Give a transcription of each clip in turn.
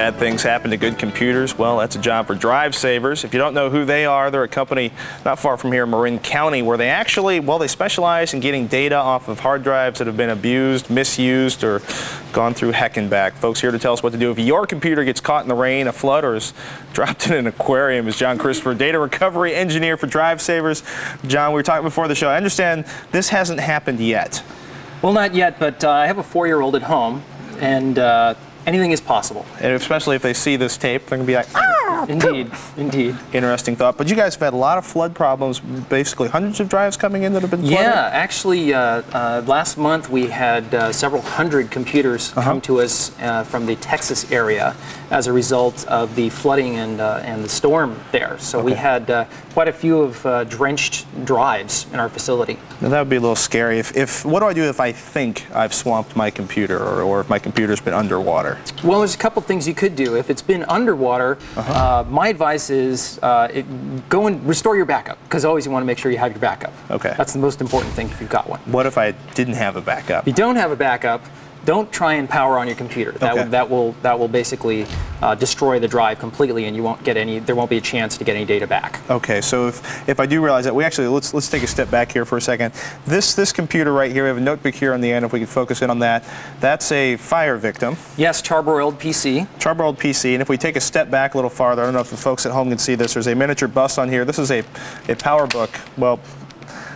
Bad things happen to good computers. Well, that's a job for DriveSavers. If you don't know who they are, they're a company not far from here in Marin County where they actually, well, they specialize in getting data off of hard drives that have been abused, misused, or gone through heck and back. Folks here to tell us what to do if your computer gets caught in the rain, a flood, or is dropped in an aquarium is John Christopher, data recovery engineer for DriveSavers. John, we were talking before the show. I understand this hasn't happened yet. Well, not yet, but I have a 4-year-old at home, and anything is possible. And especially if they see this tape, they're going to be like, ah! Indeed, indeed. Interesting thought. But you guys have had a lot of flood problems, basically hundreds of drives coming in that have been flooded? Yeah, actually, last month we had several hundred computers come to us from the Texas area as a result of the flooding and the storm there. So we had quite a few of drenched drives in our facility. Now that would be a little scary. What do I do if I think I've swamped my computer or if my computer's been underwater? Well, there's a couple things you could do. If it's been underwater, my advice is go and restore your backup, because always you want to make sure you have your backup. Okay. That's the most important thing if you've got one. What if I didn't have a backup? If you don't have a backup, don't try and power on your computer. That will basically destroy the drive completely, and you won't get any. There won't be a chance to get any data back. Okay, so if I do realize that, let's take a step back here for a second. This computer right here, we have a notebook here on the end. If we could focus in on that, that's a fire victim. Yes, charbroiled PC. Charbroiled PC, and if we take a step back a little farther, I don't know if the folks at home can see this. There's a miniature bus on here. This is a PowerBook. Well,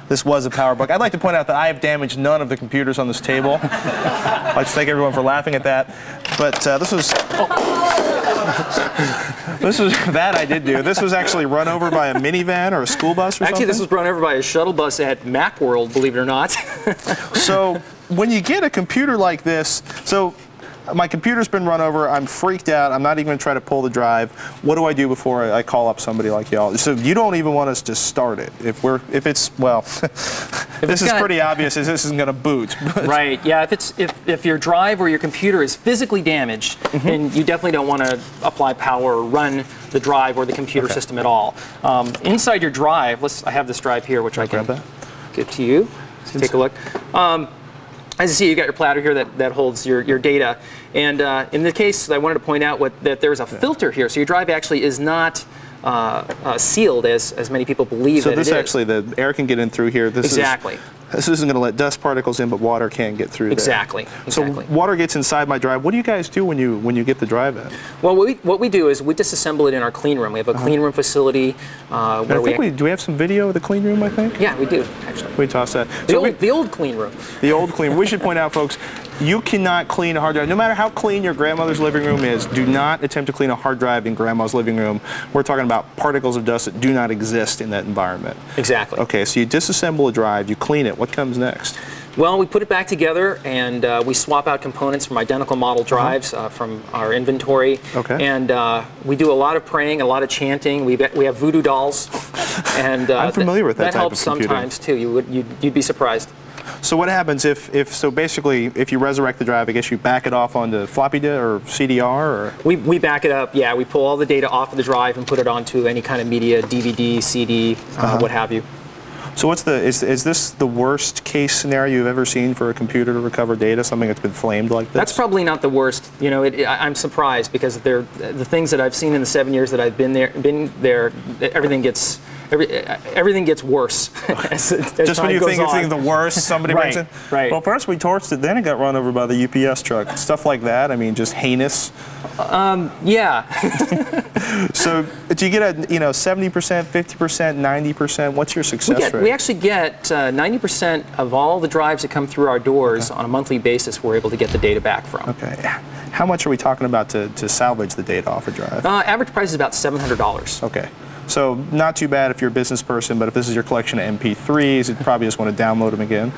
this was a PowerBook. I'd like to point out that I have damaged none of the computers on this table. I'd like to thank everyone for laughing at that. But this was that I did do. This was actually run over by a minivan or a school bus or something? Actually, this was run over by a shuttle bus at Macworld, believe it or not. So when you get a computer like this, so my computer's been run over, I'm freaked out, I'm not even going to try to pull the drive. What do I do before I call up somebody like y'all? So you don't even want us to start it. If it's well, this is pretty obvious as this isn't going to boot. Right, yeah, if your drive or your computer is physically damaged, then you definitely don't want to apply power or run the drive or the computer system at all. Inside your drive, I have this drive here, which I can give to you. So take a look. As you see, you got your platter here that holds your data, and in the case, I wanted to point out that there's a filter here, so your drive actually is not sealed as many people believe. So this actually, the air can get in through here. This isn't going to let dust particles in, but water can get through there. Exactly. So water gets inside my drive. What do you guys do when you get the drive in? Well, what we do is we disassemble it in our clean room. We have a clean room facility where do we have some video of the clean room, I think? Yeah, we do, actually. We toss that. The old clean room. The old clean room. We should point out, folks, you cannot clean a hard drive. No matter how clean your grandmother's living room is, do not attempt to clean a hard drive in grandma's living room. We're talking about particles of dust that do not exist in that environment. Exactly. Okay, so you disassemble a drive, you clean it. What comes next? Well, we put it back together, and we swap out components from identical model drives from our inventory. Okay. And we do a lot of praying, a lot of chanting. We have voodoo dolls, and I'm familiar with that type helps of computing. sometimes too. You'd be surprised. So what happens if basically if you resurrect the drive, I guess you back it off onto floppy disk or CDR, or? We back it up, yeah. We pull all the data off of the drive and put it onto any kind of media, DVD, CD, what have you. So is this the worst case scenario you've ever seen for a computer to recover data, something that's been flamed like this? That's probably not the worst. You know, I'm surprised because the things that I've seen in the 7 years that I've been there, everything gets worse. as Just when you think it's the worst, somebody brings it? Right. Well, first we torched it, then it got run over by the UPS truck. Stuff like that, I mean, just heinous. Yeah. So do you get a 70%, 50%, 90%? What's your success rate? We actually get 90% of all the drives that come through our doors on a monthly basis we're able to get the data back from. Okay. How much are we talking about to salvage the data off a drive? Average price is about $700. Okay. So not too bad if you're a business person, but if this is your collection of MP3s, you probably just want to download them again.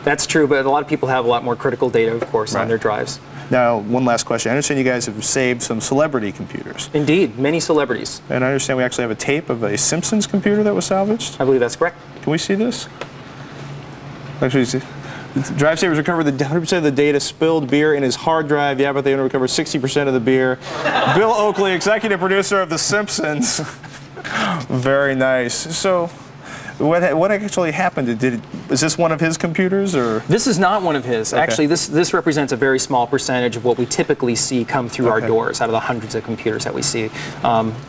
That's true, but a lot of people have a lot more critical data, of course, on their drives. Now, one last question. I understand you guys have saved some celebrity computers. Indeed, many celebrities. And I understand we actually have a tape of a Simpsons computer that was salvaged? I believe that's correct. Can we see this? Actually, DriveSavers recovered 100% of the data, spilled beer in his hard drive. Yeah, but they only recovered 60% of the beer. Bill Oakley, executive producer of The Simpsons. Very nice. So What actually happened? Is this one of his computers, or? This is not one of his. Okay. Actually, this represents a very small percentage of what we typically see come through our doors out of the hundreds of computers that we see.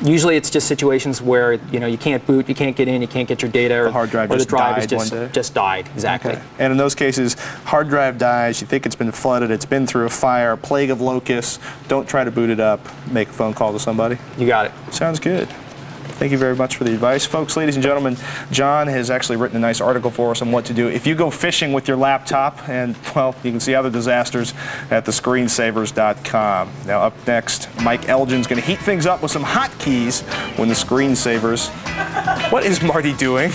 Usually, it's just situations where you can't boot, you can't get in, you can't get your data, or the hard drive or just the drive died is just died. Exactly. Okay. And in those cases, hard drive dies. You think it's been flooded. It's been through a fire, plague of locusts. Don't try to boot it up. Make a phone call to somebody. You got it. Sounds good. Thank you very much for the advice. Folks, ladies and gentlemen, John has actually written a nice article for us on what to do if you go fishing with your laptop, and, well, you can see other disasters at thescreensavers.com. Now, up next, Mike Elgin's going to heat things up with some hotkeys when the screensavers... What is Marty doing?